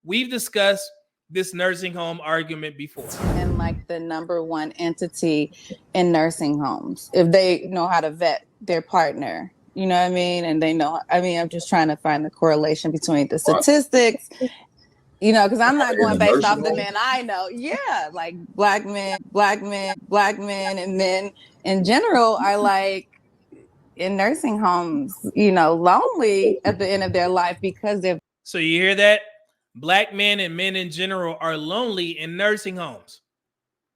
we've discussed this nursing home argument before. And like the number one entity in nursing homes, if they know how to vet their partner, you know what I mean? And they know, I mean, I'm just trying to find the correlation between the statistics, you know, because I'm not going based off the men I know. Yeah, like black men, and men in general are like in nursing homes, you know, lonely at the end of their life because they're. So you hear that? Black men and men in general are lonely in nursing homes.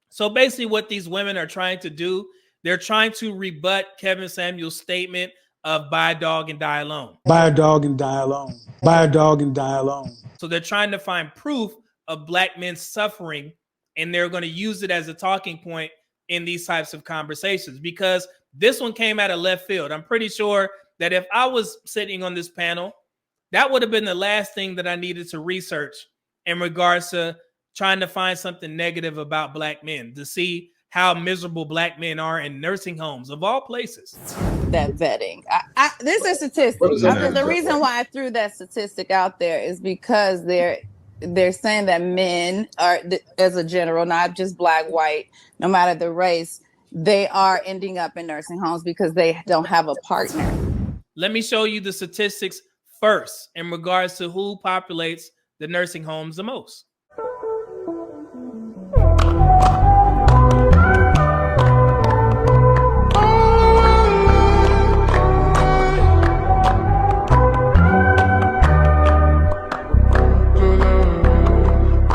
So basically what these women are trying to do, they're trying to rebut Kevin Samuel's statement of buy a dog and die alone. Buy a dog and die alone. Buy a dog and die alone. So they're trying to find proof of black men suffering, and they're going to use it as a talking point in these types of conversations, because this one came out of left field. I'm pretty sure that if I was sitting on this panel, that would have been the last thing that I needed to research in regards to trying to find something negative about black men, to see how miserable black men are in nursing homes of all places. That vetting. This is statistics. The reason why I threw that statistic out there is because they're saying that men are, as a general, not just black, white, no matter the race, they are ending up in nursing homes because they don't have a partner. Let me show you the statistics first in regards to who populates the nursing homes the most.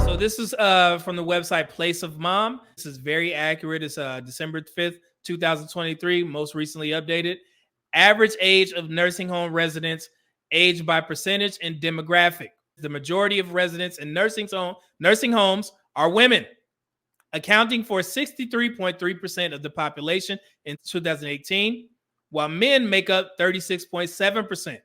So this is from the website Place of Mom. This is very accurate. It's December 5th, 2023, most recently updated. Average age of nursing home residents aged by percentage and demographic. The majority of residents in nursing homes are women, accounting for 63.3% of the population in 2018, while men make up 36.7%.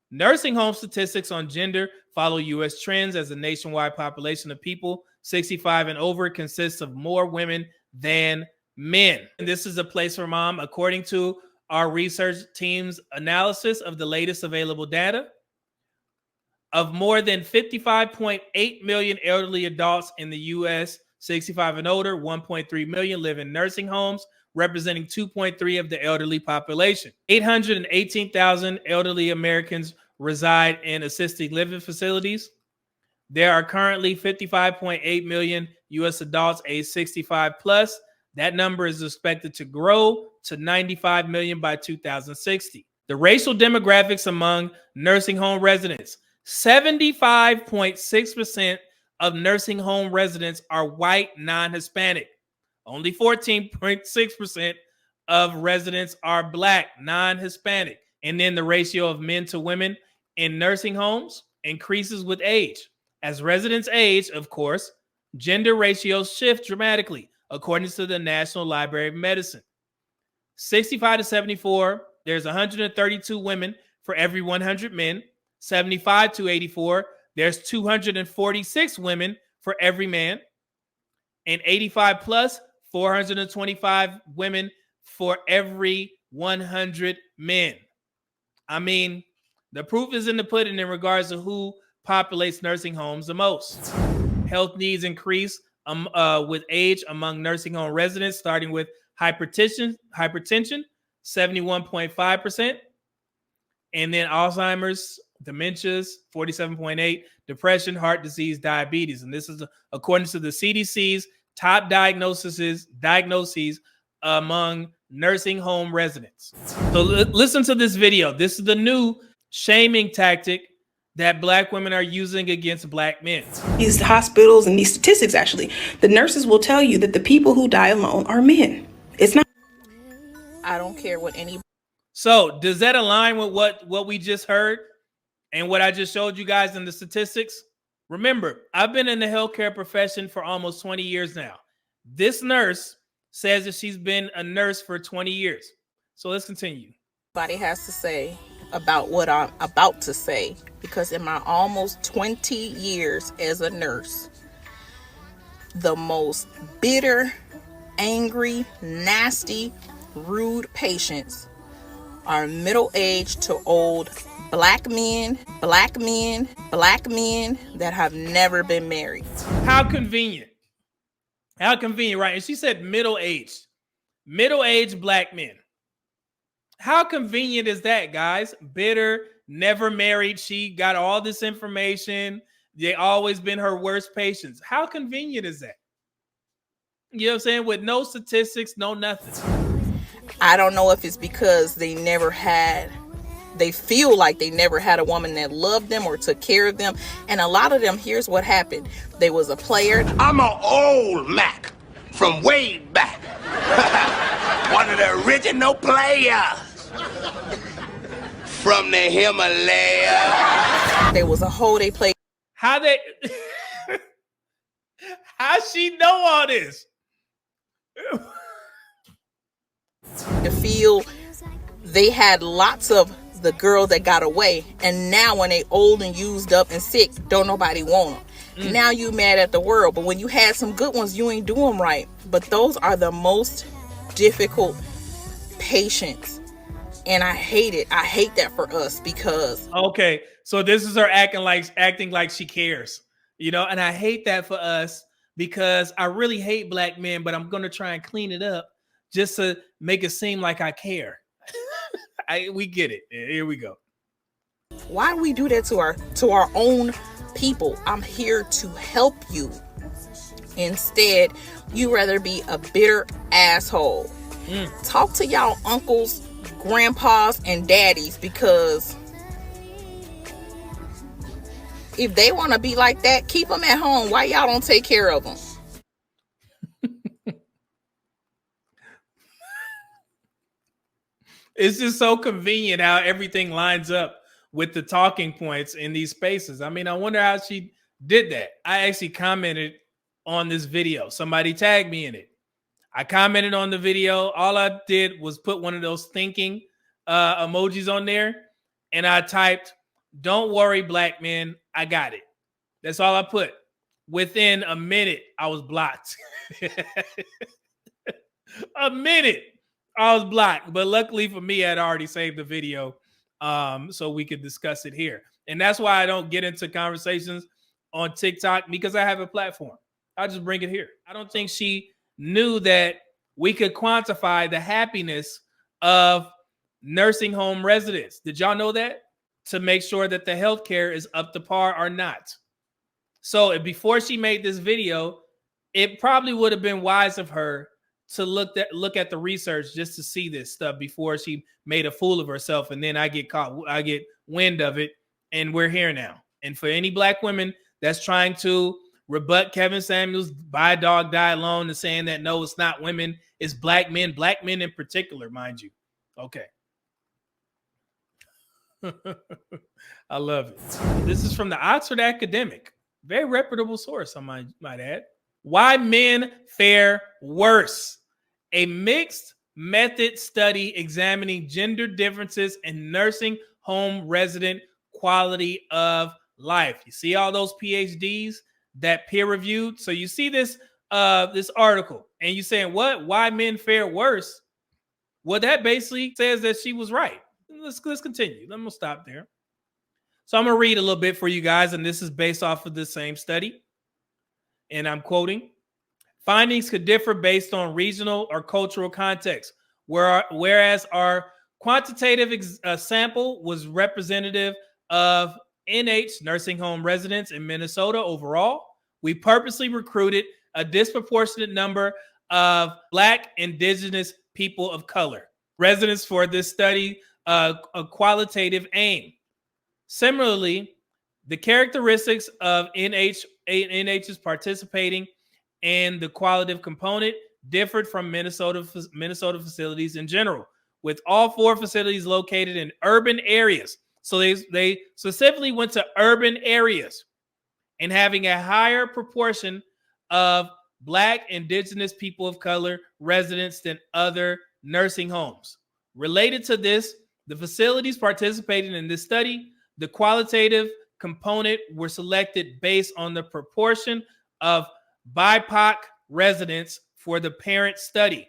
Nursing home statistics on gender follow U.S. trends, as the nationwide population of people 65 and over consists of more women than men. And this is a Place for Mom. According to our research team's analysis of the latest available data, of more than 55.8 million elderly adults in the U.S., 65 and older, 1.3 million live in nursing homes, representing 2.3% of the elderly population. 818,000 elderly Americans reside in assisted living facilities. There are currently 55.8 million U.S. adults age 65 plus. That number is expected to grow to 95 million by 2060. The racial demographics among nursing home residents: 75.6% of nursing home residents are white, non-Hispanic. Only 14.6% of residents are black, non-Hispanic. And then the ratio of men to women in nursing homes increases with age. As residents age, of course, gender ratios shift dramatically, according to the National Library of Medicine. 65 to 74, there's 132 women for every 100 men. 75 to 84, there's 246 women for every man. And 85 plus, 425 women for every 100 men. I mean, the proof is in the pudding in regards to who populates nursing homes the most. Health needs increase with age among nursing home residents, starting with hypertension, 71.5%, and then Alzheimer's, dementias, 47.8%, depression, heart disease, diabetes. And this is according to the CDC's top diagnoses among nursing home residents. So listen to this video. This is the new shaming tactic that black women are using against black men. These hospitals and these statistics, actually, the nurses will tell you that the people who die alone are men. It's not. I don't care what any. So does that align with what we just heard and what I just showed you guys in the statistics? Remember, I've been in the healthcare profession for almost 20 years now. This nurse says that she's been a nurse for 20 years. So let's continue. Everybody has to say about what I'm about to say, because in my almost 20 years as a nurse, the most bitter, angry, nasty, rude patients are middle-aged to old black men that have never been married. How convenient. How convenient, right? And she said middle-aged black men. How convenient is that, guys? Bitter, never married. She got all this information. They always been her worst patients. How convenient is that? You know what I'm saying? With no statistics, no nothing. I don't know if it's because they feel like they never had a woman that loved them or took care of them. And a lot of them, here's what happened. They was a player. I'm an old Mac from way back. One of the original players from the Himalaya. There was a hoe they played. How she know all this? To feel they had lots of the girl that got away, and now when they old and used up and sick, don't nobody want them. Now you mad at the world, but when you had some good ones, you ain't do them right. But those are the most difficult patients, and I hate it. I hate that for us because okay, so this is her acting like she cares, you know, and I hate that for us because I really hate black men, but I'm gonna try and clean it up just to make it seem like I care. We get it. Here we go. Why do we do that to our own people? I'm here to help you. Instead, you rather be a bitter asshole. Talk to y'all uncles, grandpas, and daddies, because if they want to be like that, keep them at home. Why y'all don't take care of them? It's just so convenient how everything lines up with the talking points in these spaces. I mean, I wonder how she did that. I actually commented on this video. Somebody tagged me in it. I commented on the video. All I did was put one of those thinking emojis on there, and I typed, "Don't worry, black men, I got it." That's all I put. Within a minute, I was blocked. A minute. I was blocked, but luckily for me, I'd already saved the video so we could discuss it here. And that's why I don't get into conversations on TikTok, because I have a platform. I'll just bring it here. I don't think she knew that we could quantify the happiness of nursing home residents. Did y'all know that? To make sure that the healthcare is up to par or not. So before she made this video, it probably would have been wise of her to look at the research just to see this stuff before she made a fool of herself, and then I get wind of it, and we're here now. And for any black women that's trying to rebut Kevin Samuels' "buy a dog, die alone," and saying that no, it's not women, it's black men in particular, mind you. Okay. I love it. This is from the Oxford Academic, very reputable source, I might add. Why men fare worse. A mixed method study examining gender differences in nursing home resident quality of life. You see all those PhDs that peer reviewed. So you see this article and you're saying, what? Why men fare worse? Well, that basically says that she was right. Let's continue. I'm gonna stop there. So I'm gonna read a little bit for you guys, and this is based off of the same study. And I'm quoting, "Findings could differ based on regional or cultural context, whereas our quantitative sample was representative of NH nursing home residents in Minnesota overall. We purposely recruited a disproportionate number of Black, Indigenous people of color residents for this study, a qualitative aim. Similarly, the characteristics of NH's participating and the qualitative component differed from Minnesota facilities in general, with all 4 facilities located in urban areas. So they specifically went to urban areas and having a higher proportion of Black, Indigenous people of color residents than other nursing homes. Related to this, the facilities participating in this study, the qualitative component were selected based on the proportion of BIPOC residents for the parent study,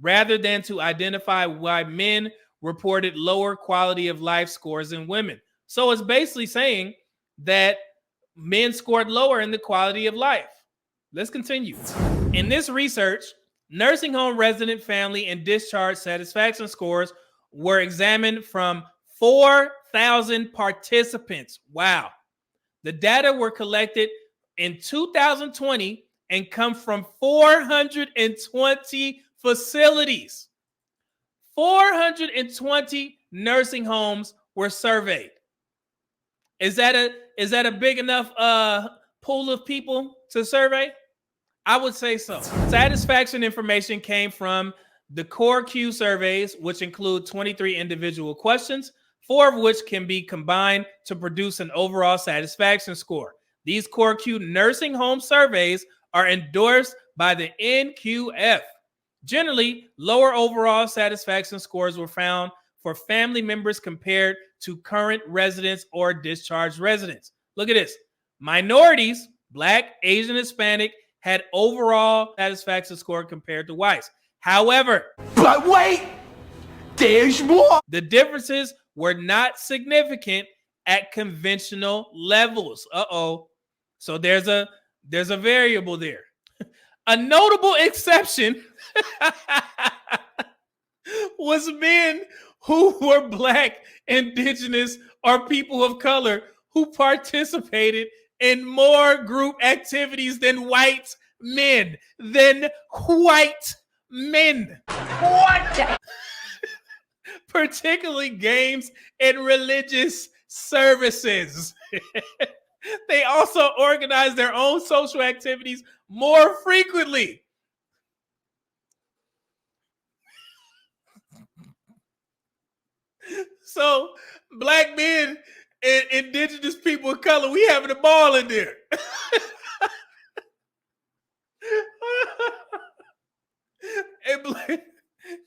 rather than to identify why men reported lower quality of life scores than women. So it's basically saying that men scored lower in the quality of life. Let's continue. In this research, nursing home resident, family, and discharge satisfaction scores were examined from 4,000 participants. Wow. The data were collected in 2020 and come from 420 facilities. 420 nursing homes were surveyed. Is that a big enough pool of people to survey? I would say so. Satisfaction information came from the Core Q surveys, which include 23 individual questions, 4 of which can be combined to produce an overall satisfaction score. These Core Q nursing home surveys are endorsed by the NQF. Generally, lower overall satisfaction scores were found for family members compared to current residents or discharged residents. Look at this. Minorities, Black, Asian, Hispanic, had overall satisfaction score compared to whites. However, But wait, there's more. the differences were not significant at conventional levels. So there's a variable there. A notable exception was men who were Black, Indigenous, or people of color who participated in more group activities than white men. What? Particularly games and religious services. They also organized their own social activities more frequently. So, Black men and Indigenous people of color, we having a ball in there.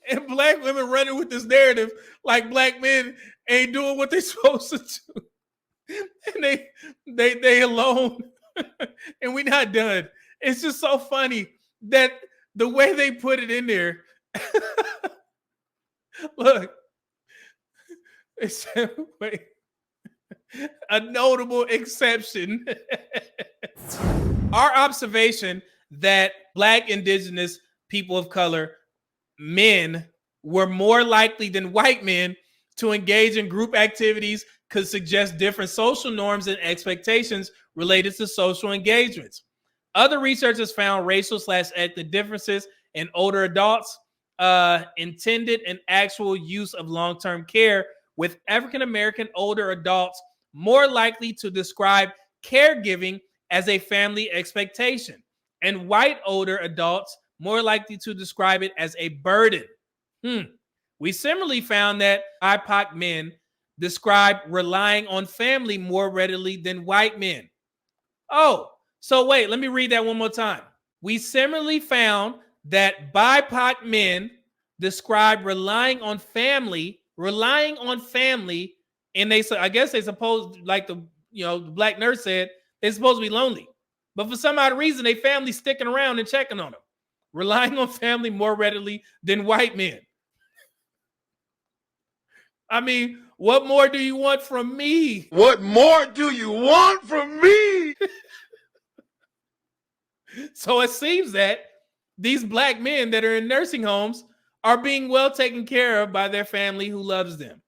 and black women running with this narrative like Black men ain't doing what they supposed to do. And they alone. And we not done. It's just so funny that the way they put it in there. Look. It said, wait. A notable exception. Our observation that Black, Indigenous, people of color, men were more likely than white men to engage in group activities could suggest different social norms and expectations related to social engagements. Other researchers found racial/ethnic differences in older adults, intended and actual use of long-term care, with African-American older adults more likely to describe caregiving as a family expectation, and white older adults more likely to describe it as a burden. We similarly found that BIPOC men describe relying on family more readily than white men. Oh, so wait, let me read that one more time. We similarly found that BIPOC men describe relying on family, and I guess they suppose, like the Black nurse said, they're supposed to be lonely. But for some odd reason, they family sticking around and checking on them, relying on family more readily than white men. I mean, what more do you want from me? What more do you want from me? So it seems that these Black men that are in nursing homes are being well taken care of by their family who loves them.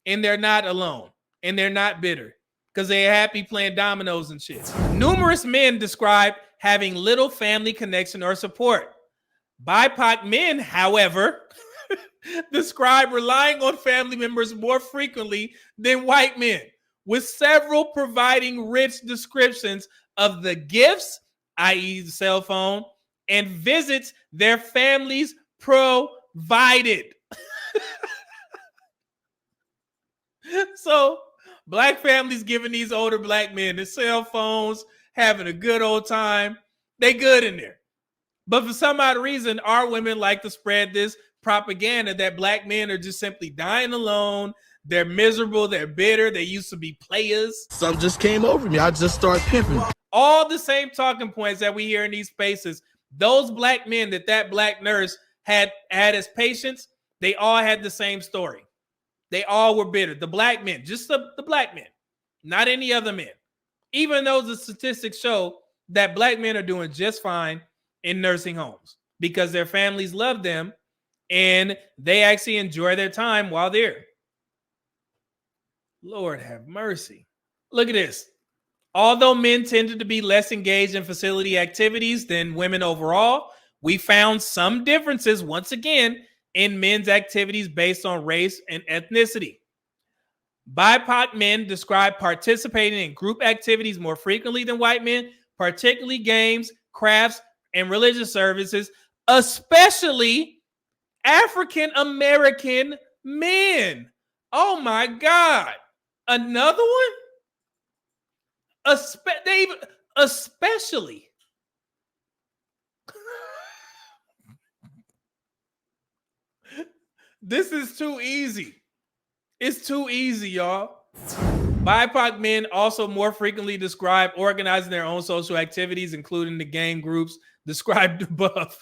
And they're not alone. And they're not bitter because they're happy playing dominoes and shit. Numerous men describe having little family connection or support. BIPOC men, however, describe relying on family members more frequently than white men, with several providing rich descriptions of the gifts, i.e. the cell phone, and visits their families provided. So Black families giving these older Black men the cell phones, having a good old time. They good in there. But for some odd reason, our women like to spread this propaganda that Black men are just simply dying alone. They're miserable. They're bitter. They used to be players. Something just came over me. I just started pimping. All the same talking points that we hear in these spaces. Those Black men that Black nurse had as patients, they all had the same story. They all were bitter. The Black men, just the Black men. not any other men. Even though the statistics show that black men are doing just fine in nursing homes because their families love them and they actually enjoy their time while there. Lord have mercy. Look at this. Although men tended to be less engaged in facility activities than women overall, we found some differences once again in men's activities based on race and ethnicity. BIPOC men describe participating in group activities more frequently than white men, particularly games, crafts, and religious services, especially African American men. Oh my God. Another one? Especially. This is too easy. It's too easy, y'all. BIPOC men also more frequently describe organizing their own social activities, including the game groups described above.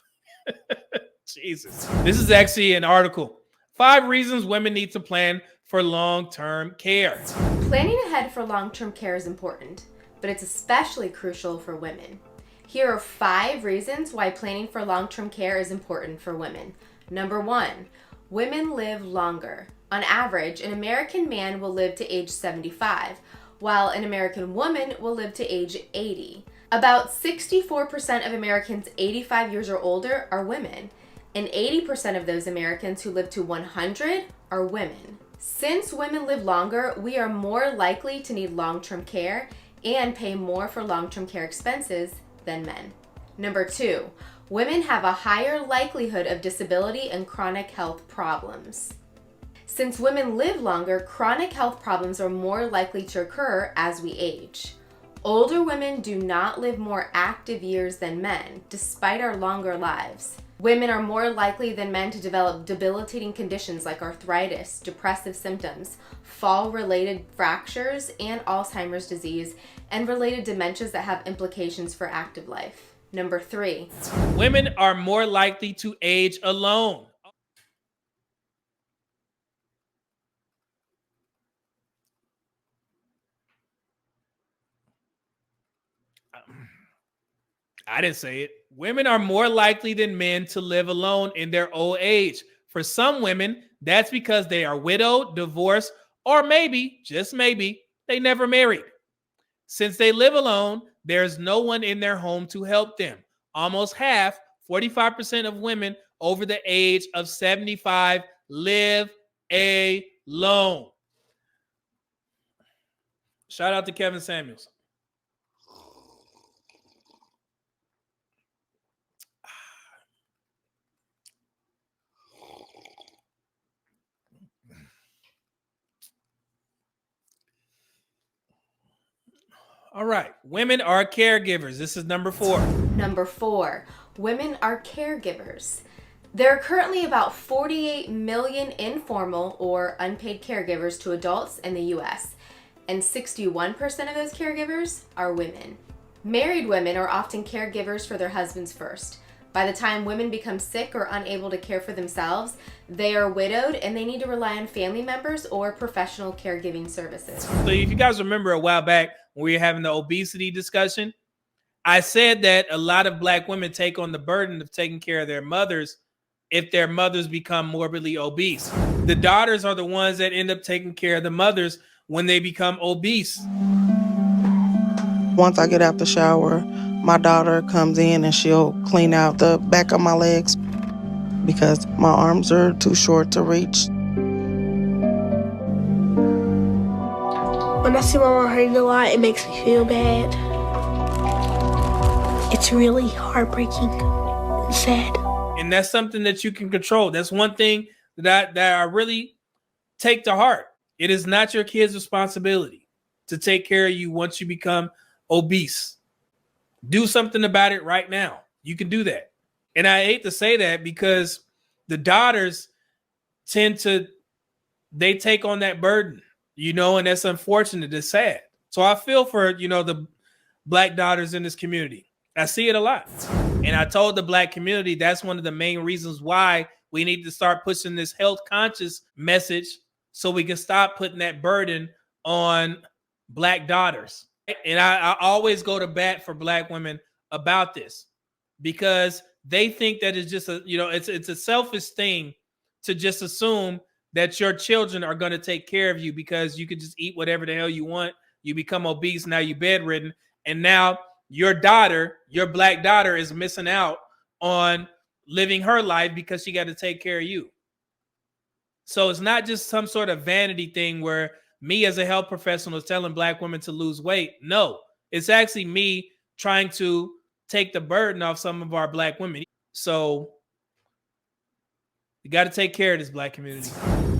Jesus. This is actually an article. 5 reasons women need to plan for long-term care. Planning ahead for long-term care is important, but it's especially crucial for women. Here are 5 reasons why planning for long-term care is important for women. Number 1, women live longer. On average, an American man will live to age 75, while an American woman will live to age 80. About 64% of Americans 85 years or older are women, and 80% of those Americans who live to 100 are women. Since women live longer, we are more likely to need long-term care and pay more for long-term care expenses than men. Number 2, women have a higher likelihood of disability and chronic health problems. Since women live longer, chronic health problems are more likely to occur as we age. Older women do not live more active years than men, despite our longer lives. Women are more likely than men to develop debilitating conditions like arthritis, depressive symptoms, fall-related fractures, and Alzheimer's disease, and related dementias that have implications for active life. Number 3. Women are more likely to age alone. I didn't say it. Women are more likely than men to live alone in their old age. For some women, that's because they are widowed, divorced, or maybe, just maybe, they never married. Since they live alone, there's no one in their home to help them. Almost half, 45% of women over the age of 75 live alone. Shout out to Kevin Samuels. All right. Women are caregivers. This is number 4. Number 4, women are caregivers. There are currently about 48 million informal or unpaid caregivers to adults in the US, and 61% of those caregivers are women. Married women are often caregivers for their husbands first. By the time women become sick or unable to care for themselves, they are widowed and they need to rely on family members or professional caregiving services. So if you guys remember a while back when we were having the obesity discussion, I said that a lot of black women take on the burden of taking care of their mothers if their mothers become morbidly obese. The daughters are the ones that end up taking care of the mothers when they become obese. Once I get out the shower, my daughter comes in and she'll clean out the back of my legs because my arms are too short to reach. When I see my mom hurting a lot, it makes me feel bad. It's really heartbreaking and sad. And that's something that you can control. That's one thing that I really take to heart. It is not your kid's responsibility to take care of you once you become obese. Do something about it right now. You can do that. And I hate to say that because the daughters they take on that burden, and that's unfortunate. It's sad. So I feel for, the black daughters in this community. I see it a lot. And I told the black community that's one of the main reasons why we need to start pushing this health conscious message so we can stop putting that burden on black daughters. And I always go to bat for black women about this because they think that it's just it's a selfish thing to just assume that your children are going to take care of you because you can just eat whatever the hell you want. You become obese, now you're bedridden, and now your daughter, your black daughter, is missing out on living her life because she got to take care of you. So it's not just some sort of vanity thing where me as a health professional is telling black women to lose weight. No, it's actually me trying to take the burden off some of our black women. So you got to take care of this black community.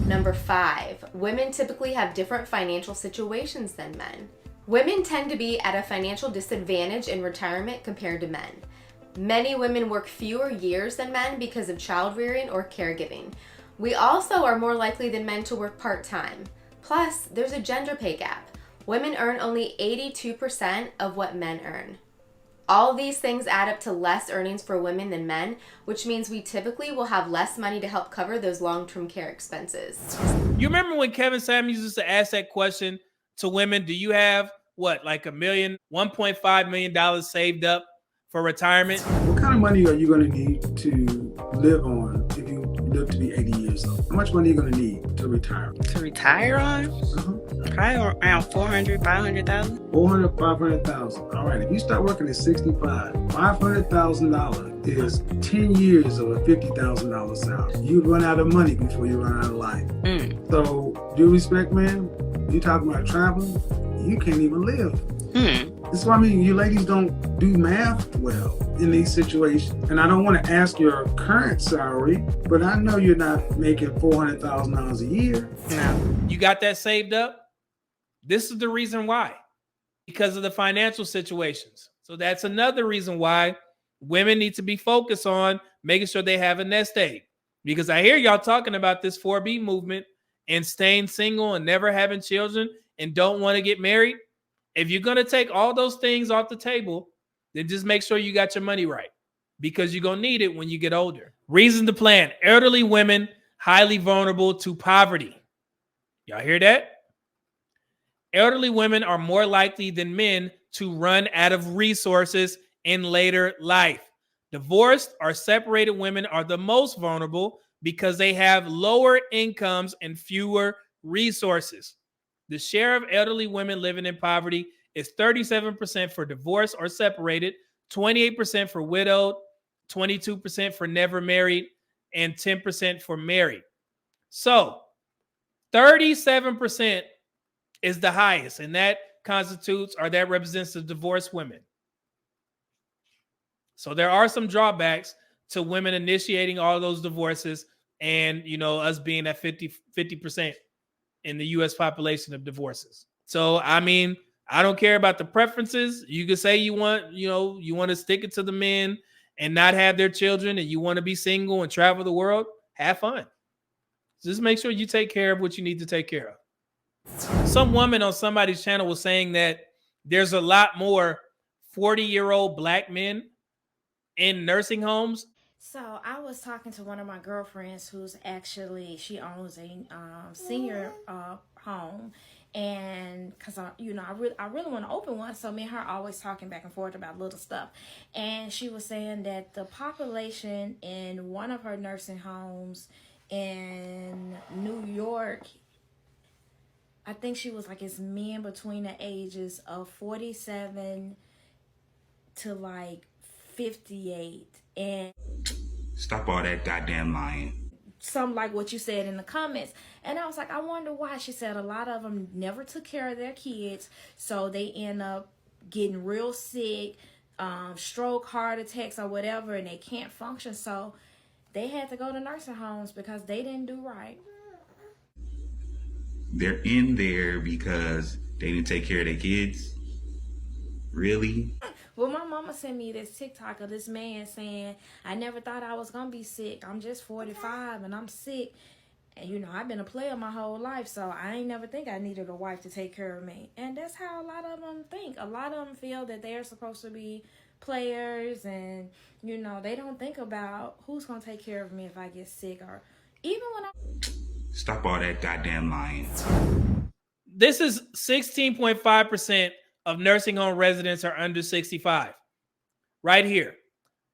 Number 5, women typically have different financial situations than men. Women tend to be at a financial disadvantage in retirement compared to men. Many women work fewer years than men because of child rearing or caregiving. We also are more likely than men to work part-time. Plus, there's a gender pay gap. Women earn only 82% of what men earn. All these things add up to less earnings for women than men, which means we typically will have less money to help cover those long-term care expenses. You remember when Kevin Samuels used to ask that question to women, do you have like $1.5 million saved up for retirement? What kind of money are you going to need to live on if you live to be 80 years old? How much money are you going to need to retire? To retire on? Probably around 400, 500,000. 400, 500,000. All right. If you start working at 65, $500,000 is 10 years of a $50,000 salary. You'd run out of money before you run out of life. So, due respect, man, you talking about traveling, you can't even live. That's why I mean, you ladies don't do math well in these situations. And I don't want to ask your current salary, but I know you're not making $400,000 a year. No. You got that saved up? This is the reason why. Because of the financial situations. So that's another reason why women need to be focused on making sure they have a nest egg. Because I hear y'all talking about this 4B movement and staying single and never having children and don't want to get married. If you're going to take all those things off the table, then just make sure you got your money right because you're going to need it when you get older. Reason to plan. Elderly women, highly vulnerable to poverty. Y'all hear that? Elderly women are more likely than men to run out of resources in later life. Divorced or separated women are the most vulnerable because they have lower incomes and fewer resources. The share of elderly women living in poverty is 37% for divorced or separated, 28% for widowed, 22% for never married, and 10% for married. So 37% is the highest, and that represents the divorced women. So there are some drawbacks to women initiating all those divorces and, us being at 50% in the U.S. population of divorces. So, I mean, I don't care about the preferences. You can say you want to stick it to the men and not have their children and you want to be single and travel the world. Have fun. Just make sure you take care of what you need to take care of. Some woman on somebody's channel was saying that there's a lot more 40-year-old black men in nursing homes. So I was talking to one of my girlfriends who's she owns a senior home, and because I really want to open one, so me and her always talking back and forth about little stuff, and she was saying that the population in one of her nursing homes in New York, I think she was like, it's men between the ages of 47 to like 58. And stop all that goddamn lying. Something like what you said in the comments. And I was like, I wonder why. She said a lot of them never took care of their kids, so they end up getting real sick, stroke, heart attacks, or whatever, and they can't function. So they had to go to nursing homes because they didn't do right. They're in there because they didn't take care of their kids? Really? Well, my mama sent me this TikTok of this man saying, I never thought I was going to be sick. I'm just 45 and I'm sick. And, I've been a player my whole life, so I ain't never think I needed a wife to take care of me. And that's how a lot of them think. A lot of them feel that they're supposed to be players and, they don't think about who's going to take care of me if I get sick or even when I... Stop all that goddamn lying. This is 16.5% of nursing home residents are under 65. Right here.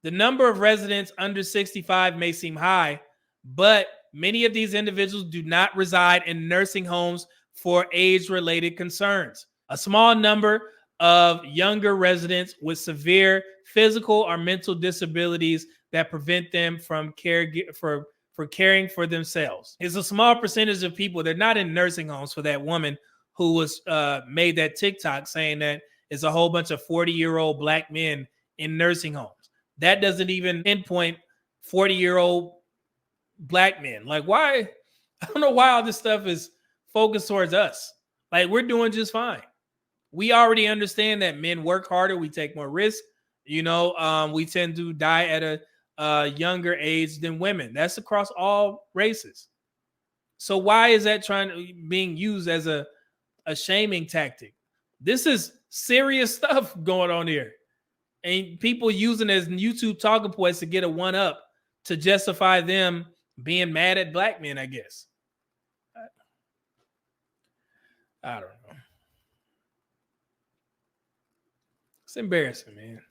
The number of residents under 65 may seem high, but many of these individuals do not reside in nursing homes for age-related concerns. A small number of younger residents with severe physical or mental disabilities that prevent them from caring for themselves. It's a small percentage of people. They're not in nursing homes for that woman who was made that TikTok saying that it's a whole bunch of 40-year-old black men in nursing homes. That doesn't even pinpoint 40-year-old black men. Like, why? I don't know why all this stuff is focused towards us. Like, we're doing just fine. We already understand that men work harder. We take more risks. We tend to die at a younger age than women. That's across all races. So why is that being used as a shaming tactic? This is serious stuff going on here. And people using it as YouTube talking points to get a one up to justify them being mad at black men, I guess. I don't know. It's embarrassing, man.